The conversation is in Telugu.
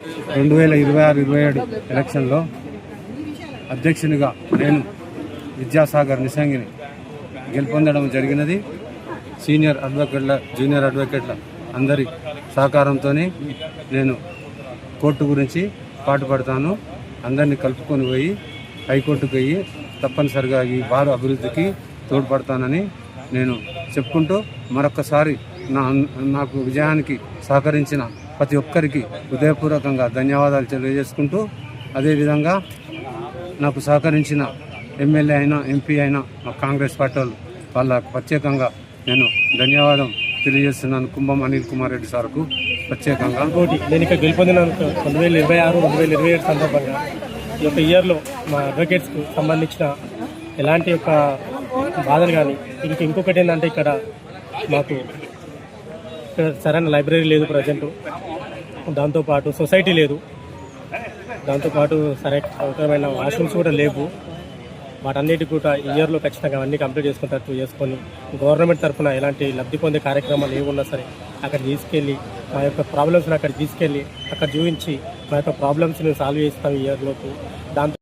2026-27 ఎలక్షన్లో అధ్యక్షునిగా నేను విద్యాసాగర్ నిశంగిని గెలుపొందడం జరిగినది. సీనియర్ అడ్వకేట్ల, జూనియర్ అడ్వకేట్ల అందరి సహకారంతో నేను కోర్టు గురించి పాటుపడతాను. అందరినీ కలుపుకొని పోయి హైకోర్టుకు పోయి తప్పనిసరిగా ఈ బార్ అభివృద్ధికి తోడ్పడతానని నేను చెప్పుకుంటూ మరొకసారి నాకు విజయానికి సహకరించిన ప్రతి ఒక్కరికి హృదయపూర్వకంగా ధన్యవాదాలు తెలియజేసుకుంటూ, అదేవిధంగా నాకు సహకరించిన ఎమ్మెల్యే అయినా ఎంపీ అయినా మా కాంగ్రెస్ పార్టీ వాళ్ళకు ప్రత్యేకంగా నేను ధన్యవాదం తెలియజేస్తున్నాను. కుంభం అనిల్ కుమార్ రెడ్డి సార్కు ప్రత్యేకంగా. ఇంకోటి నేను ఇక్కడ గెలుపొందినాను 2026-2027 సందర్భంగా ఈ యొక్క ఇయర్లో మా అడ్వకేట్స్కు సంబంధించిన ఎలాంటి యొక్క బాధలు కానీ, ఇంకొకటి ఏంటంటే ఇక్కడ మాకు సరైన లైబ్రరీ లేదు ప్రజెంటు, దాంతోపాటు సొసైటీ లేదు, దాంతోపాటు సరైన వాష్రూమ్స్ కూడా లేవు. వాటన్నిటి కూడా ఈ ఇయర్లో ఖచ్చితంగా అన్నీ కంప్లీట్ చేసుకొని గవర్నమెంట్ తరఫున ఎలాంటి లబ్ధి పొందే కార్యక్రమాలు ఏమున్నా సరే అక్కడ తీసుకెళ్ళి మా యొక్క ప్రాబ్లమ్స్ని అక్కడ తీసుకెళ్ళి అక్కడ చూపించి మా యొక్క ప్రాబ్లమ్స్ని సాల్వ్ చేస్తాం ఈ ఇయర్లోపు. దాంతో